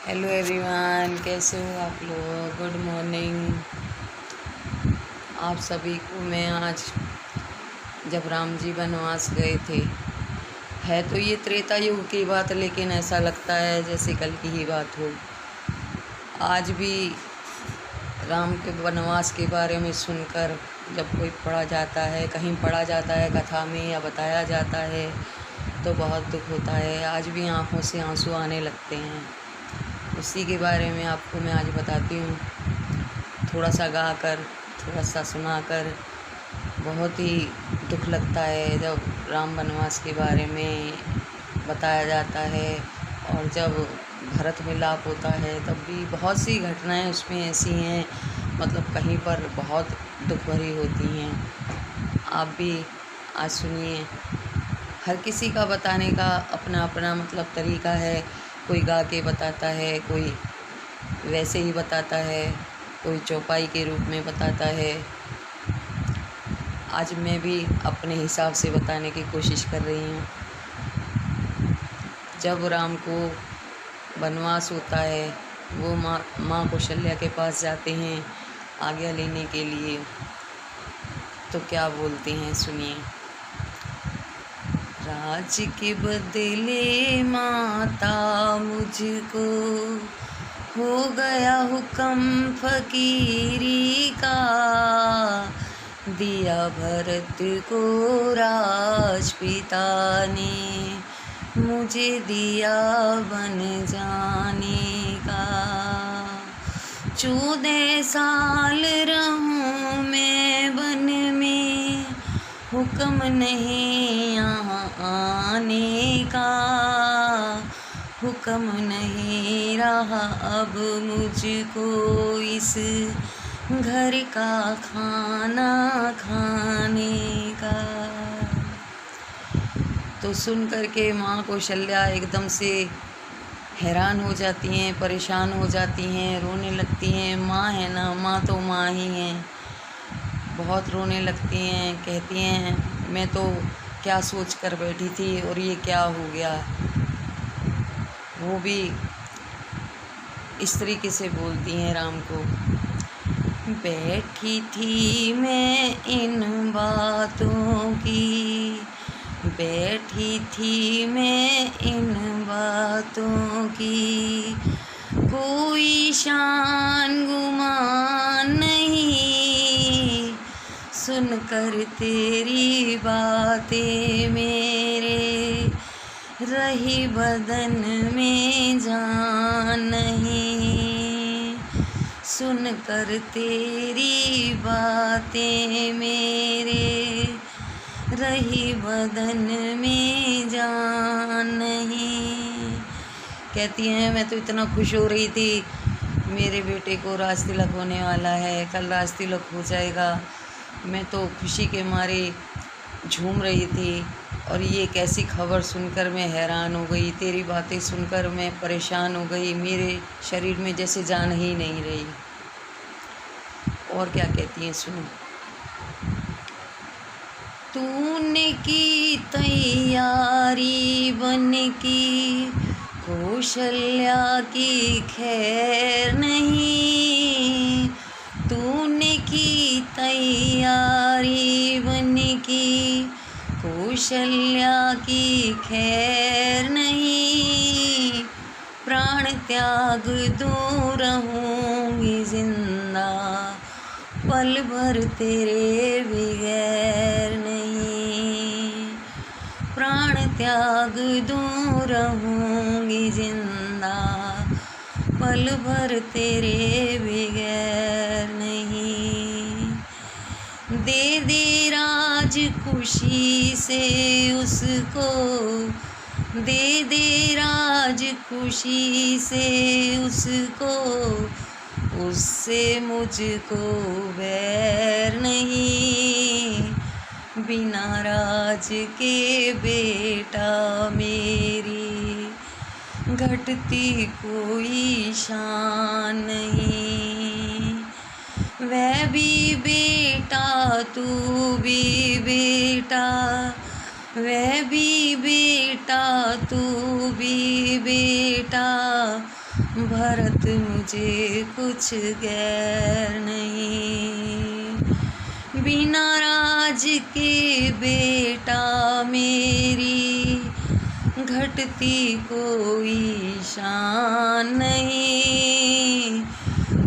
Hello everyone, कैसे हो आप लोग। गुड मॉर्निंग आप सभी को। मैं आज जब राम जी वनवास गए थे, है तो ये त्रेता युग की बात, लेकिन ऐसा लगता है जैसे कल की ही बात हो। आज भी राम के वनवास के बारे में सुनकर जब कोई पढ़ा जाता है, कहीं पढ़ा जाता है कथा में या बताया जाता है, तो बहुत दुख होता है। आज भी आंखों से आंसू आने लगते हैं। उसी के बारे में आपको मैं आज बताती हूँ, थोड़ा सा गा कर, थोड़ा सा सुना कर। बहुत ही दुख लगता है जब राम वनवास के बारे में बताया जाता है, और जब भरत मिलाप होता है तब भी बहुत सी घटनाएं उसमें ऐसी हैं, मतलब कहीं पर बहुत दुख भरी होती हैं। आप भी आज सुनिए। हर किसी का बताने का अपना अपना मतलब तरीका है। कोई गा के बताता है, कोई वैसे ही बताता है, कोई चौपाई के रूप में बताता है। आज मैं भी अपने हिसाब से बताने की कोशिश कर रही हूँ। जब राम को वनवास होता है, वो माँ कौशल्या के पास जाते हैं आज्ञा लेने के लिए, तो क्या बोलते हैं सुनिए। राज के बदले माता मुझको हो गया हुक्म फकीरी का, दिया भरत को राजपिता ने मुझे दिया बन जाने का। 14 साल रहूं मैं वन में, हुक्म नहीं यहाँ आने का, हुक्म नहीं रहा अब मुझको इस घर का खाना खाने का। तो सुन करके माँ कौशल्या एकदम से हैरान हो जाती हैं, परेशान हो जाती हैं, रोने लगती हैं। माँ है ना, माँ तो माँ ही हैं। बहुत रोने लगती हैं, कहती हैं मैं तो क्या सोच कर बैठी थी और ये क्या हो गया। वो भी इस तरीके से बोलती हैं राम को। बैठी थी मैं इन बातों की, बैठी थी मैं इन बातों की, कोई शान गुमान नहीं, सुनकर तेरी बातें मेरे रही बदन में जान नहीं, सुनकर तेरी बातें मेरे रही बदन में जान नहीं। कहती हैं मैं तो इतना खुश हो रही थी, मेरे बेटे को राज तिलक होने वाला है, कल राज तिलक हो जाएगा। मैं तो खुशी के मारे झूम रही थी, और ये कैसी खबर सुनकर मैं हैरान हो गई। तेरी बातें सुनकर मैं परेशान हो गई, मेरे शरीर में जैसे जान ही नहीं रही। और क्या कहती हैं सुनो। तूने की तैयारी बन की कौशल्या की खैर नहीं, तूने की तैयारी बन की कौशल्या की खैर नहीं, प्राण त्याग दूँ रहूँगी जिंदा, पल भर तेरे बगैर नहीं, प्राण त्याग दूँ रहूँगी जिंदा, पल भर तेरे बगैर नहीं। दे दे राज खुशी से उसको, दे दे राज खुशी से उसको, उससे मुझको बैर नहीं, बिना राज के बेटा मेरी घटती कोई शान नहीं। वह भी बेटा तू भी बेटा, वह भी बेटा तू भी बेटा, भरत मुझे कुछ गैर नहीं। बिना राज के बेटा मेरी घटती कोई शान नहीं।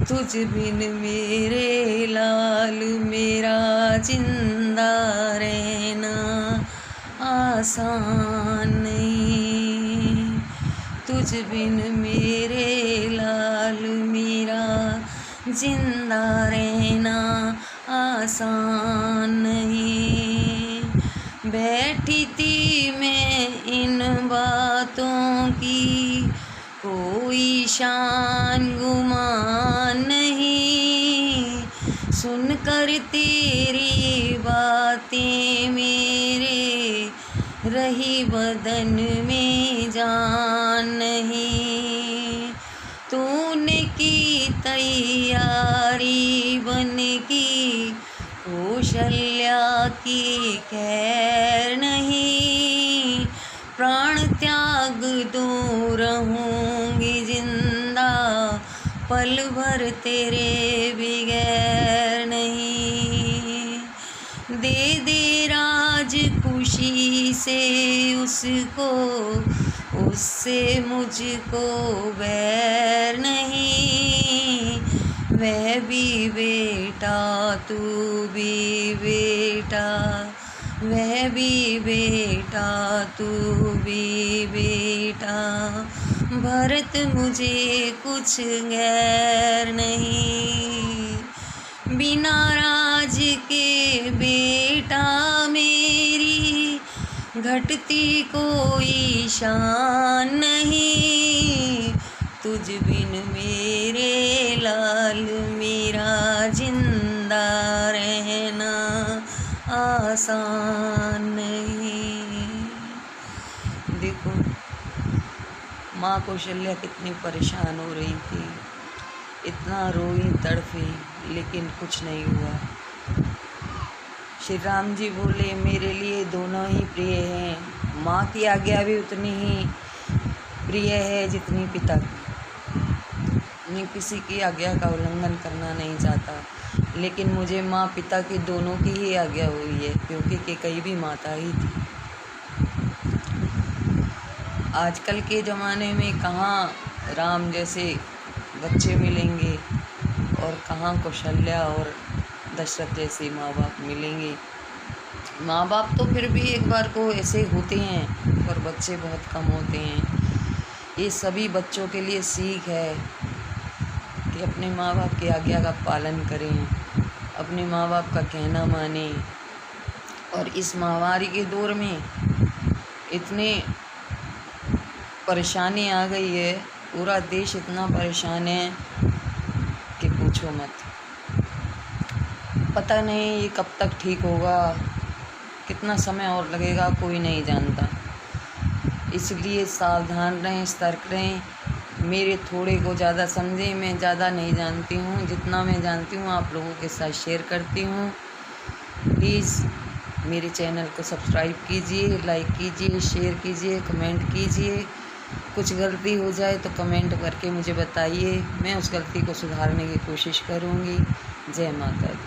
तुझ बिन मेरे लाल मेरा जिंदा रहना आसान नहीं। तुझ बिन मेरे लाल मेरा जिंदा रहना आसान नहीं। बैठी थी मैं इन बातों की कोई शान गुमान नहीं। सुनकर तेरी बातें मेरे रही बदन में जान नहीं। तूने की तैयारी बन की कौशल्या की खैर नहीं। प्राण त्याग दूँ रहूँगी जिंदा पल भर तेरे बगैर नहीं। दे दे राज खुशी से उसको उससे मुझको बैर नहीं। वह भी बेटा तू भी बेटा वह भी बेटा तू भी बेटा। भरत मुझे कुछ गैर नहीं। बिना राज के बेटा मेरी घटती कोई शान नहीं। तुझ बिन मेरे लाल मेरा जिंदा रहना आसान नहीं। देखो माँ कौशल्या कितनी परेशान हो रही थी, इतना रोई तड़फी, लेकिन कुछ नहीं हुआ। श्री राम जी बोले मेरे लिए दोनों ही प्रिय हैं। माँ की आज्ञा भी उतनी ही प्रिय है जितनी पिता की। मैं किसी की आज्ञा का उल्लंघन करना नहीं चाहता, लेकिन मुझे माँ पिता की दोनों की ही आज्ञा हुई है, क्योंकि कैकेयी भी माता ही थी। आजकल के ज़माने में कहाँ राम जैसे बच्चे मिलेंगे और कहाँ कौशल्या और दशरथ जैसे माँ बाप मिलेंगे। माँ बाप तो फिर भी एक बार को ऐसे होते हैं, पर बच्चे बहुत कम होते हैं। ये सभी बच्चों के लिए सीख है कि अपने माँ बाप की आज्ञा का पालन करें, अपने माँ बाप का कहना मानें। और इस महामारी के दौर में इतने परेशानी आ गई है, पूरा देश इतना परेशान है कि पूछो मत। पता नहीं ये कब तक ठीक होगा, कितना समय और लगेगा, कोई नहीं जानता। इसलिए सावधान रहें, सतर्क रहें। मेरे थोड़े को ज़्यादा समझें, मैं ज़्यादा नहीं जानती हूँ, जितना मैं जानती हूँ आप लोगों के साथ शेयर करती हूँ। प्लीज़ मेरे चैनल को सब्सक्राइब कीजिए, लाइक कीजिए, शेयर कीजिए, कमेंट कीजिए। कुछ गलती हो जाए तो कमेंट करके मुझे बताइए, मैं उस गलती को सुधारने की कोशिश करूँगी। जय माता दी।